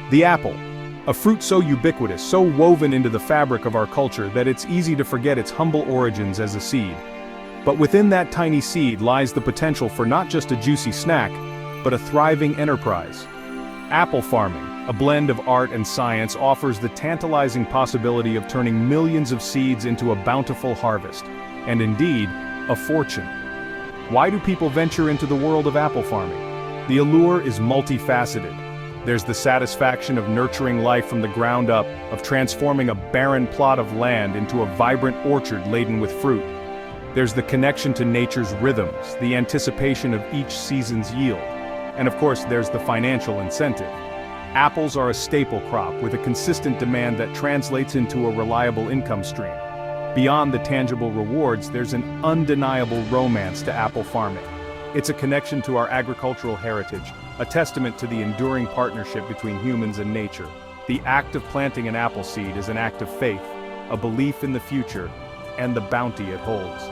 The apple, a fruit so ubiquitous, so woven into the fabric of our culture that it's easy to forget its humble origins as a seed. But within that tiny seed lies the potential for not just a juicy snack, but a thriving enterprise. Apple farming, a blend of art and science, offers the tantalizing possibility of turning millions of seeds into a bountiful harvest, and indeed, a fortune. Why do people venture into the world of apple farming? The allure is multifaceted. There's the satisfaction of nurturing life from the ground up, of transforming a barren plot of land into a vibrant orchard laden with fruit. There's the connection to nature's rhythms, the anticipation of each season's yield. And of course, there's the financial incentive. Apples are a staple crop with a consistent demand that translates into a reliable income stream. Beyond the tangible rewards, there's an undeniable romance to apple farming. It's a connection to our agricultural heritage, a testament to the enduring partnership between humans and nature. The act of planting an apple seed is an act of faith, a belief in the future, and the bounty it holds.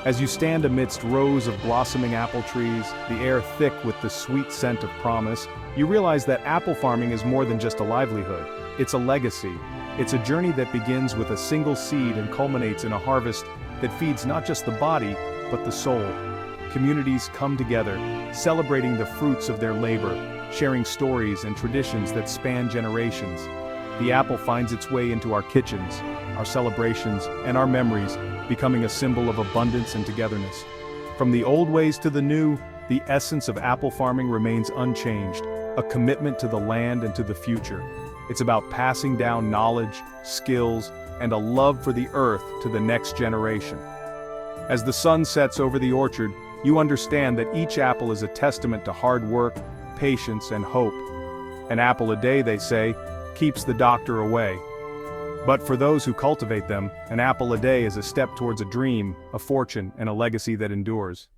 As you stand amidst rows of blossoming apple trees, the air thick with the sweet scent of promise, you realize that apple farming is more than just a livelihood. It's a legacy. It's a journey that begins with a single seed and culminates in a harvest that feeds not just the body, but the soul. Communities come together, celebrating the fruits of their labor, sharing stories and traditions that span generations. The apple finds its way into our kitchens, our celebrations, and our memories, becoming a symbol of abundance and togetherness. From the old ways to the new, the essence of apple farming remains unchanged, a commitment to the land and to the future. It's about passing down knowledge, skills, and a love for the earth to the next generation. As the sun sets over the orchard, you understand that each apple is a testament to hard work, patience, and hope. An apple a day, they say, keeps the doctor away. But for those who cultivate them, an apple a day is a step towards a dream, a fortune, and a legacy that endures.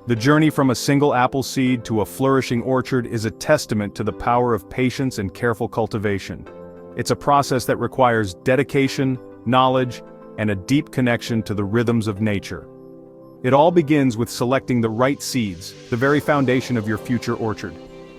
The journey from a single apple seed to a flourishing orchard is a testament to the power of patience and careful cultivation. It's a process that requires dedication, knowledge, and a deep connection to the rhythms of nature. It all begins with selecting the right seeds, the very foundation of your future orchard.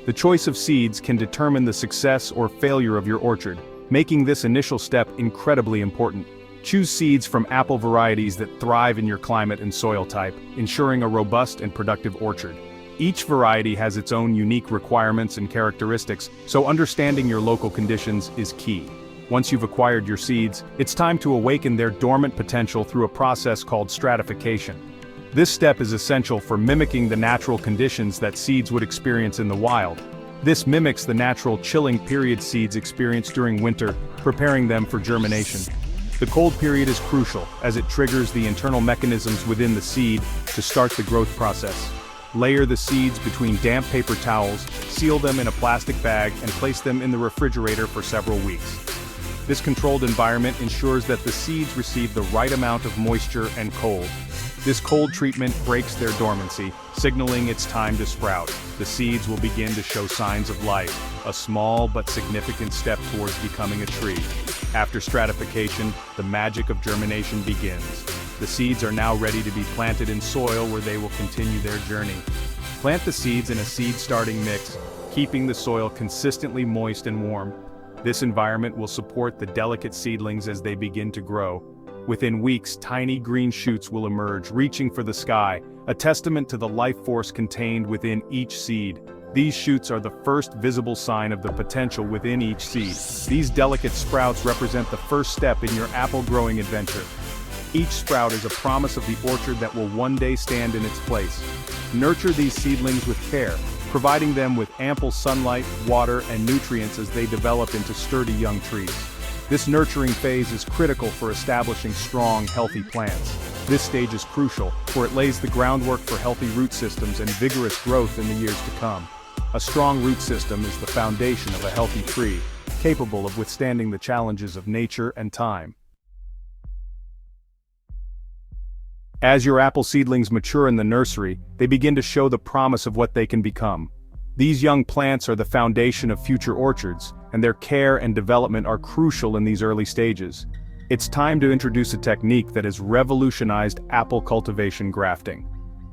The choice of seeds can determine the success or failure of your orchard, making this initial step incredibly important. Choose seeds from apple varieties that thrive in your climate and soil type, ensuring a robust and productive orchard. Each variety has its own unique requirements and characteristics, so understanding your local conditions is key. Once you've acquired your seeds, it's time to awaken their dormant potential through a process called stratification. This step is essential for mimicking the natural conditions that seeds would experience in the wild. This mimics the natural chilling period seeds experience during winter, preparing them for germination. The cold period is crucial, as it triggers the internal mechanisms within the seed to start the growth process. Layer the seeds between damp paper towels, seal them in a plastic bag, and place them in the refrigerator for several weeks. This controlled environment ensures that the seeds receive the right amount of moisture and cold. This cold treatment breaks their dormancy, signaling it's time to sprout. The seeds will begin to show signs of life, a small but significant step towards becoming a tree. After stratification, the magic of germination begins. The seeds are now ready to be planted in soil where they will continue their journey. Plant the seeds in a seed-starting mix, keeping the soil consistently moist and warm. This environment will support the delicate seedlings as they begin to grow. Within weeks, tiny green shoots will emerge, reaching for the sky, a testament to the life force contained within each seed. These shoots are the first visible sign of the potential within each seed. These delicate sprouts represent the first step in your apple growing adventure. Each sprout is a promise of the orchard that will one day stand in its place. Nurture these seedlings with care, providing them with ample sunlight, water, and nutrients as they develop into sturdy young trees. This nurturing phase is critical for establishing strong, healthy plants. This stage is crucial, for it lays the groundwork for healthy root systems and vigorous growth in the years to come. A strong root system is the foundation of a healthy tree, capable of withstanding the challenges of nature and time. As your apple seedlings mature in the nursery, they begin to show the promise of what they can become. These young plants are the foundation of future orchards, and their care and development are crucial in these early stages. It's time to introduce a technique that has revolutionized apple cultivation: grafting.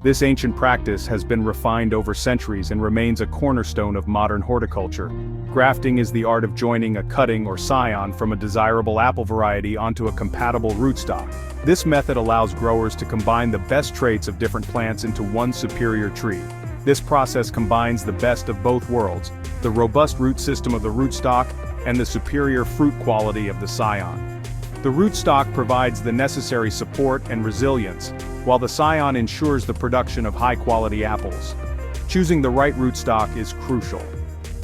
This ancient practice has been refined over centuries and remains a cornerstone of modern horticulture. Grafting is the art of joining a cutting or scion from a desirable apple variety onto a compatible rootstock. This method allows growers to combine the best traits of different plants into one superior tree. This process combines the best of both worlds, the robust root system of the rootstock and the superior fruit quality of the scion. The rootstock provides the necessary support and resilience, while the scion ensures the production of high-quality apples. Choosing the right rootstock is crucial.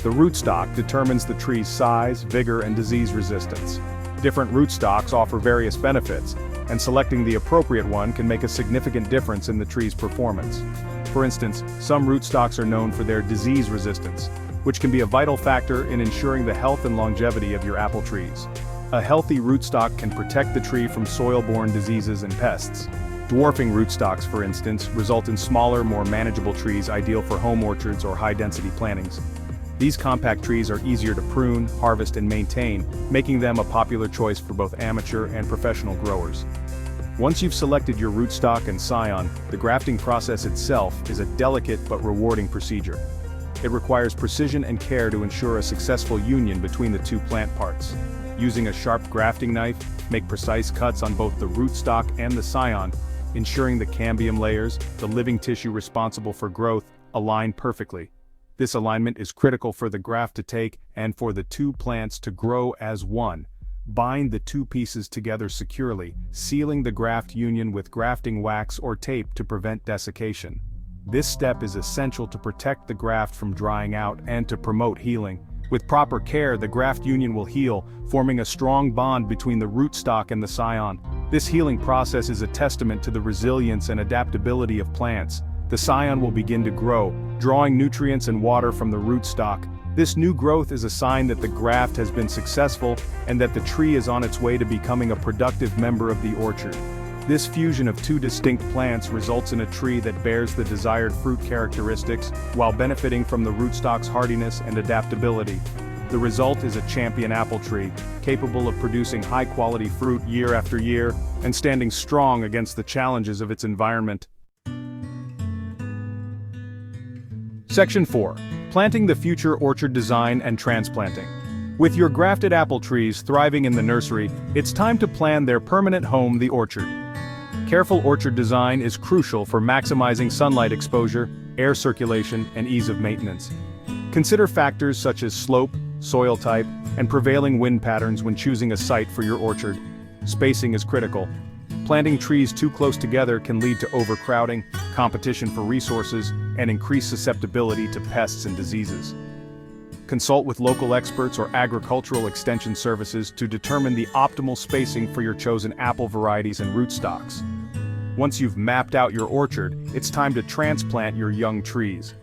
The rootstock determines the tree's size, vigor, and disease resistance. Different rootstocks offer various benefits, and selecting the appropriate one can make a significant difference in the tree's performance. For instance, some rootstocks are known for their disease resistance, which can be a vital factor in ensuring the health and longevity of your apple trees. A healthy rootstock can protect the tree from soil-borne diseases and pests. Dwarfing rootstocks, for instance, result in smaller, more manageable trees ideal for home orchards or high-density plantings. These compact trees are easier to prune, harvest, and maintain, making them a popular choice for both amateur and professional growers. Once you've selected your rootstock and scion, the grafting process itself is a delicate but rewarding procedure. It requires precision and care to ensure a successful union between the two plant parts. Using a sharp grafting knife, make precise cuts on both the rootstock and the scion, ensuring the cambium layers, the living tissue responsible for growth, align perfectly. This alignment is critical for the graft to take and for the two plants to grow as one. Bind the two pieces together securely, sealing the graft union with grafting wax or tape to prevent desiccation. This step is essential to protect the graft from drying out and to promote healing. With proper care, the graft union will heal, forming a strong bond between the rootstock and the scion. This healing process is a testament to the resilience and adaptability of plants. The scion will begin to grow, drawing nutrients and water from the rootstock. This new growth is a sign that the graft has been successful and that the tree is on its way to becoming a productive member of the orchard. This fusion of two distinct plants results in a tree that bears the desired fruit characteristics while benefiting from the rootstock's hardiness and adaptability. The result is a champion apple tree, capable of producing high-quality fruit year after year and standing strong against the challenges of its environment. Section 4. Planting the future orchard design and transplanting. With your grafted apple trees thriving in the nursery, it's time to plan their permanent home, the orchard. Careful orchard design is crucial for maximizing sunlight exposure, air circulation, and ease of maintenance. Consider factors such as slope, soil type, and prevailing wind patterns when choosing a site for your orchard. Spacing is critical. Planting trees too close together can lead to overcrowding, competition for resources, and increased susceptibility to pests and diseases. Consult with local experts or agricultural extension services to determine the optimal spacing for your chosen apple varieties and rootstocks. Once you've mapped out your orchard, it's time to transplant your young trees.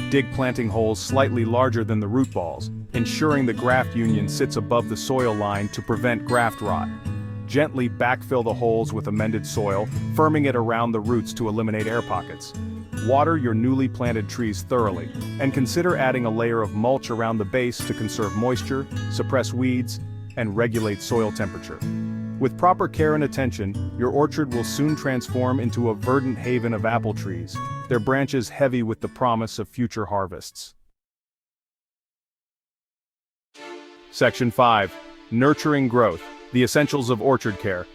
Dig planting holes slightly larger than the root balls, ensuring the graft union sits above the soil line to prevent graft rot. Gently backfill the holes with amended soil, firming it around the roots to eliminate air pockets. Water your newly planted trees thoroughly, and consider adding a layer of mulch around the base to conserve moisture, suppress weeds, and regulate soil temperature. With proper care and attention, your orchard will soon transform into a verdant haven of apple trees, their branches heavy with the promise of future harvests. Section 5. Nurturing growth, the essentials of orchard care.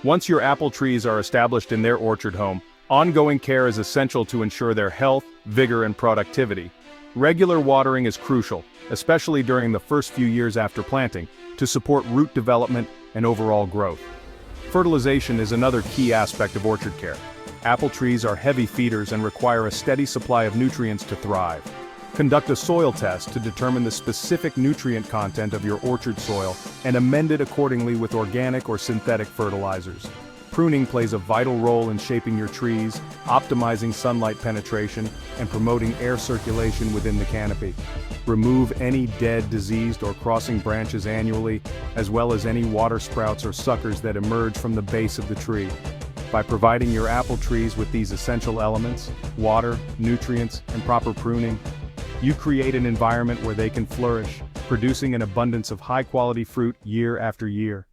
Once your apple trees are established in their orchard home, ongoing care is essential to ensure their health, vigor, and productivity. Regular watering is crucial, especially during the first few years after planting, to support root development and overall growth. Fertilization is another key aspect of orchard care. Apple trees are heavy feeders and require a steady supply of nutrients to thrive. Conduct a soil test to determine the specific nutrient content of your orchard soil and amend it accordingly with organic or synthetic fertilizers. Pruning plays a vital role in shaping your trees, optimizing sunlight penetration, and promoting air circulation within the canopy. Remove any dead, diseased, or crossing branches annually, as well as any water sprouts or suckers that emerge from the base of the tree. By providing your apple trees with these essential elements, water, nutrients, and proper pruning, you create an environment where they can flourish, producing an abundance of high-quality fruit year after year.